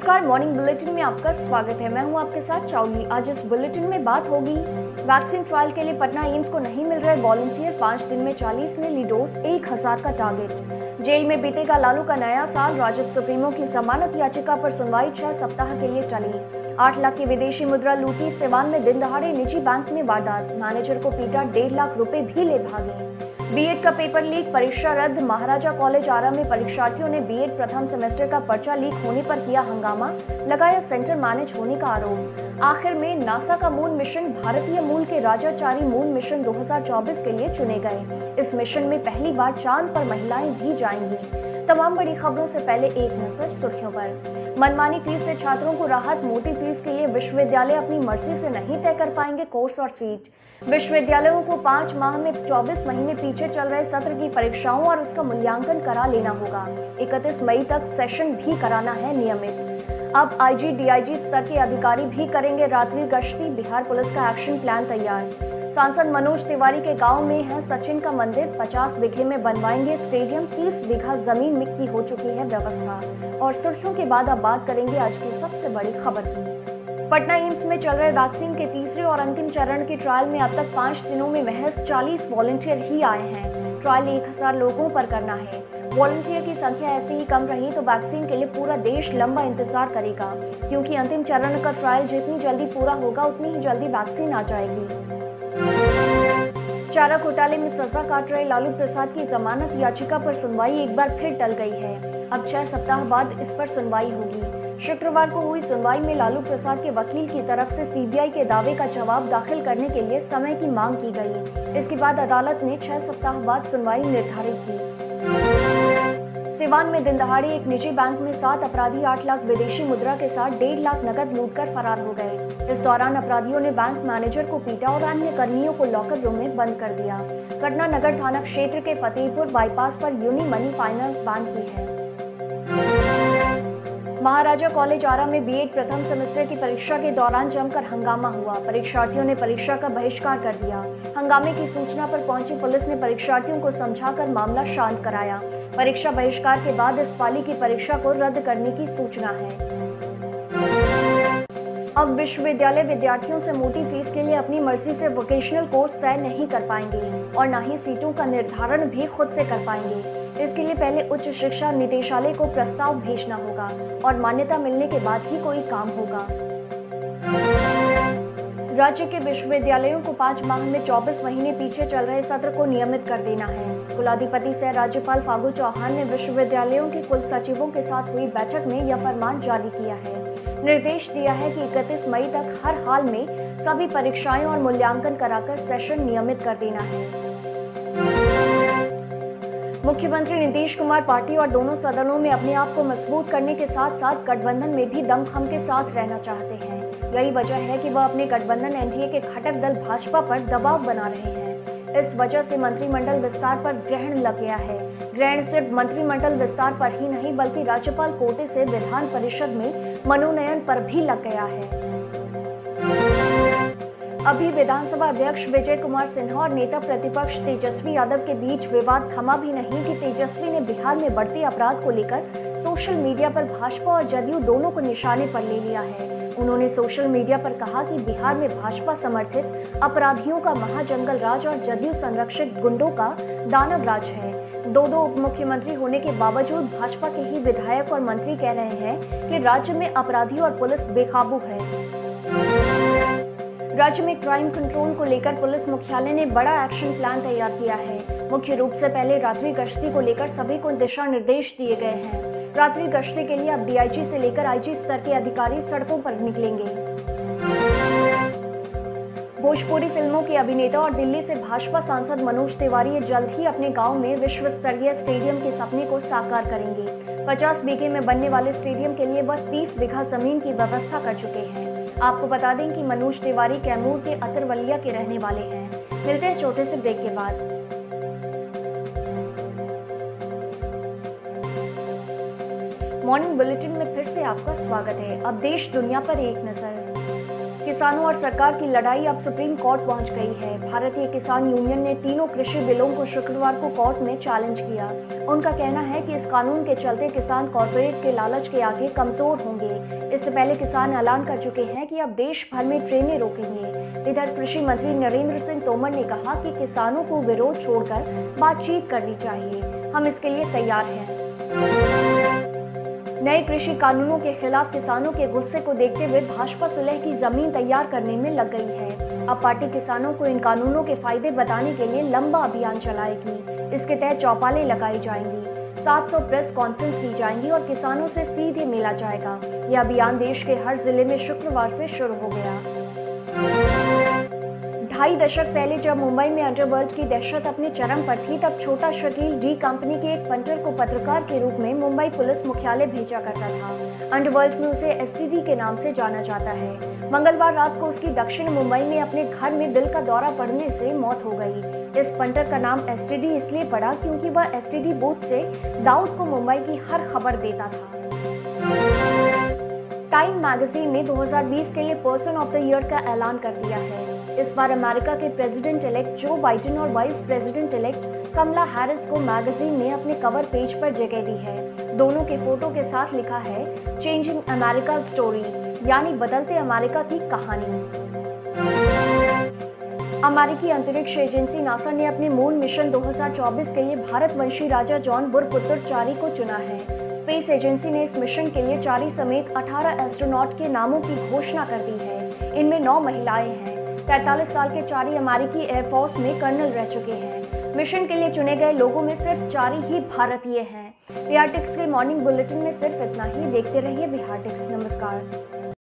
नमस्कार, morning bulletin में आपका स्वागत है। मैं हूं आपके साथ चाउली। आज इस बुलेटिन में बात होगी वैक्सीन ट्रायल के लिए पटना एम्स को नहीं मिल रहे वॉलंटियर, 5 दिन में 40 ने ली डोज, 1000 का टारगेट। जेल में बीतेगा लालू का नया साल, राजद सुप्रीमो की जमानत याचिका पर सुनवाई 6 सप्ताह के लिए टली। 8 लाख की विदेशी मुद्रा लूटी, सिवान में दिन दहाड़े निजी बैंक में वारदात, मैनेजर को पीटा, 1.5 लाख रुपए भी ले भागे। बीएड का पेपर लीक, परीक्षा रद्द, महाराजा कॉलेज आरा में परीक्षार्थियों ने बीएड प्रथम सेमेस्टर का पर्चा लीक होने पर किया हंगामा, लगाया सेंटर मैनेज होने का आरोप। आखिर में नासा का मून मिशन भारतीय मूल के राजाचारी मून मिशन 2024 के लिए चुने गए। इस मिशन में पहली बार चांद पर महिलाएं भी जाएंगी। तमाम बड़ी खबरों से पहले एक नजर सुर्खियों पर। मनमानी फीस से छात्रों को राहत, मोटी फीस के लिए विश्वविद्यालय अपनी मर्जी से नहीं तय कर पाएंगे कोर्स और सीट। विश्वविद्यालयों को 5 माह में 24 महीने पीछे चल रहे सत्र की परीक्षाओं और उसका मूल्यांकन करा लेना होगा। 31 मई तक सेशन भी कराना है नियमित। अब आईजी डीआईजी स्तर के अधिकारी भी करेंगे रात्रि गश्ती, बिहार पुलिस का एक्शन प्लान तैयार। सांसद मनोज तिवारी के गांव में है सचिन का मंदिर, 50 बीघे में बनवाएंगे स्टेडियम, 30 बीघा जमीन में की हो चुकी है व्यवस्था। और सुर्खियों के बाद अब बात करेंगे आज की सबसे बड़ी खबर की। पटना एम्स में चल रहे वैक्सीन के तीसरे और अंतिम चरण के ट्रायल में अब तक 5 दिनों में महज 40 वॉलंटियर ही आए हैं। ट्रायल 1000 लोगों पर करना है। वॉलंटियर की संख्या ऐसे ही कम रही तो वैक्सीन के लिए पूरा देश लंबा इंतजार करेगा, क्योंकि अंतिम चरण का ट्रायल जितनी जल्दी पूरा होगा उतनी ही जल्दी वैक्सीन आ जाएगी। चारा घोटाले में सजा काट रहे लालू प्रसाद की जमानत याचिका पर सुनवाई एक बार फिर टल गई है। अब 6 सप्ताह बाद इस पर सुनवाई होगी। शुक्रवार को हुई सुनवाई में लालू प्रसाद के वकील की तरफ से सीबीआई के दावे का जवाब दाखिल करने के लिए समय की मांग की गई। इसके बाद अदालत ने 6 सप्ताह बाद सुनवाई निर्धारित की। सिवान में दिन दहाड़े एक निजी बैंक में 7 अपराधी 8 लाख विदेशी मुद्रा के साथ 1.5 लाख नकद लूटकर फरार हो गए। इस दौरान अपराधियों ने बैंक मैनेजर को पीटा और अन्य कर्मियों को लॉकर रूम में बंद कर दिया। घटना नगर थाना क्षेत्र के फतेहपुर बाईपास पर यूनी मनी फाइनेंस बैंक की है। महाराजा कॉलेज आरा में बीएड प्रथम सेमेस्टर की परीक्षा के दौरान जमकर हंगामा हुआ। परीक्षार्थियों ने परीक्षा का बहिष्कार कर दिया। हंगामे की सूचना पर पहुंची पुलिस ने परीक्षार्थियों को समझाकर मामला शांत कराया। परीक्षा बहिष्कार के बाद इस पाली की परीक्षा को रद्द करने की सूचना है। अब विश्वविद्यालय विद्यार्थियों से मोटी फीस के लिए अपनी मर्जी से वोकेशनल कोर्स तय नहीं कर पाएंगे और न ही सीटों का निर्धारण भी खुद से कर पाएंगे। इसके लिए पहले उच्च शिक्षा निदेशालय को प्रस्ताव भेजना होगा और मान्यता मिलने के बाद ही कोई काम होगा। राज्य के विश्वविद्यालयों को 5 माह में 24 महीने पीछे चल रहे सत्र को नियमित कर देना है। कुलाधिपति सह राज्यपाल फागू चौहान ने विश्वविद्यालयों के कुल सचिवों के साथ हुई बैठक में यह फरमान जारी किया है। निर्देश दिया है कि 31 मई तक हर हाल में सभी परीक्षाएं और मूल्यांकन कराकर सेशन नियमित कर देना है। मुख्यमंत्री नीतीश कुमार पार्टी और दोनों सदनों में अपने आप को मजबूत करने के साथ साथ गठबंधन में भी दमखम के साथ रहना चाहते हैं। यही वजह है कि वह अपने गठबंधन एनडीए के घटक दल भाजपा पर दबाव बना रहे हैं। इस वजह से मंत्रिमंडल विस्तार पर ग्रहण लग गया है। ग्रहण सिर्फ मंत्रिमंडल विस्तार पर ही नहीं बल्कि राज्यपाल कोटे से विधान परिषद में मनोनयन पर भी लग गया है। अभी विधानसभा अध्यक्ष विजय कुमार सिन्हा और नेता प्रतिपक्ष तेजस्वी यादव के बीच विवाद थमा भी नहीं कि तेजस्वी ने बिहार में बढ़ते अपराध को लेकर सोशल मीडिया पर भाजपा और जदयू दोनों को निशाने पर ले लिया है। उन्होंने सोशल मीडिया पर कहा कि बिहार में भाजपा समर्थित अपराधियों का महाजंगल राज और जदयू संरक्षित गुंडों का दानव राज है। दो उप मुख्यमंत्री होने के बावजूद भाजपा के ही विधायक और मंत्री कह रहे हैं कि राज्य में अपराधी और पुलिस बेकाबू है। राज्य में क्राइम कंट्रोल को लेकर पुलिस मुख्यालय ने बड़ा एक्शन प्लान तैयार किया है। मुख्य रूप से पहले रात्रि गश्ती को लेकर सभी को दिशा निर्देश दिए गए हैं। रात्रि गश्ती के लिए अब डीआईजी से लेकर आईजी स्तर के अधिकारी सड़कों पर निकलेंगे। भोजपुरी फिल्मों के अभिनेता और दिल्ली से भाजपा सांसद मनोज तिवारी जल्द ही अपने गांव में विश्व स्तरीय स्टेडियम के सपने को साकार करेंगे। 50 बीघे में बनने वाले स्टेडियम के लिए वह 30 बीघा जमीन की व्यवस्था कर चुके हैं। आपको बता दें कि मनोज तिवारी कैमूर के अतरवलिया के रहने वाले हैं। मिलते हैं छोटे से ब्रेक के बाद। मॉर्निंग बुलेटिन में फिर से आपका स्वागत है। अब देश दुनिया पर एक नजर। किसानों और सरकार की लड़ाई अब सुप्रीम कोर्ट पहुंच गई है। भारतीय किसान यूनियन ने तीनों कृषि बिलों को शुक्रवार को कोर्ट में चैलेंज किया। उनका कहना है कि इस कानून के चलते किसान कॉर्पोरेट के लालच के आगे कमजोर होंगे। इससे पहले किसान ऐलान कर चुके हैं कि अब देश भर में ट्रेनें रोकेंगे। इधर कृषि मंत्री नरेंद्र सिंह तोमर ने कहा कि किसानों को विरोध छोड़कर बातचीत करनी चाहिए। हम इसके लिए तैयार हैं। नए कृषि कानूनों के खिलाफ किसानों के गुस्से को देखते हुए भाजपा सुलह की जमीन तैयार करने में लग गई है। अब पार्टी किसानों को इन कानूनों के फायदे बताने के लिए लंबा अभियान चलाएगी। इसके तहत चौपालें लगाई जाएंगी, 700 प्रेस कॉन्फ्रेंस की जाएंगी और किसानों से सीधे मिला जाएगा। यह अभियान देश के हर जिले में शुक्रवार से शुरू हो गया। 2.5 दशक पहले जब मुंबई में अंडरवर्ल्ड की दहशत अपने चरम पर थी, तब छोटा शकील डी कंपनी के एक पंटर को पत्रकार के रूप में मुंबई पुलिस मुख्यालय भेजा करता था। अंडरवर्ल्ड में उसे एसटीडी के नाम से जाना जाता है। मंगलवार रात को उसकी दक्षिण मुंबई में अपने घर में दिल का दौरा पड़ने से मौत हो गई। इस पंटर का नाम एसटीडी इसलिए पड़ा क्योंकि वह एसटीडी बूथ से दाऊद को मुंबई की हर खबर देता था। टाइम मैगजीन ने 2020 के लिए पर्सन ऑफ द ईयर का ऐलान कर दिया है। इस बार अमेरिका के प्रेसिडेंट इलेक्ट जो बाइडेन और वाइस प्रेसिडेंट इलेक्ट कमला हैरिस को मैगजीन ने अपने कवर पेज पर जगह दी है। दोनों के फोटो के साथ लिखा है चेंजिंग अमेरिका स्टोरी, यानी बदलते अमेरिका की कहानी। अमेरिकी अंतरिक्ष एजेंसी नासा ने अपने मून मिशन 2024 के लिए भारतवंशी राजा जॉन बुरपुत्र चारी को चुना है। स्पेस एजेंसी ने इस मिशन के लिए चारी समेत 18 एस्ट्रोनॉट के नामों की घोषणा कर दी है। इनमें 9 महिलाएं हैं। 43 साल के चारी अमेरिकी एयरफोर्स में कर्नल रह चुके हैं। मिशन के लिए चुने गए लोगों में सिर्फ चारी ही भारतीय हैं। बिहार टिक्स के मॉर्निंग बुलेटिन में सिर्फ इतना ही। देखते रहिए बिहार टिक्स। नमस्कार।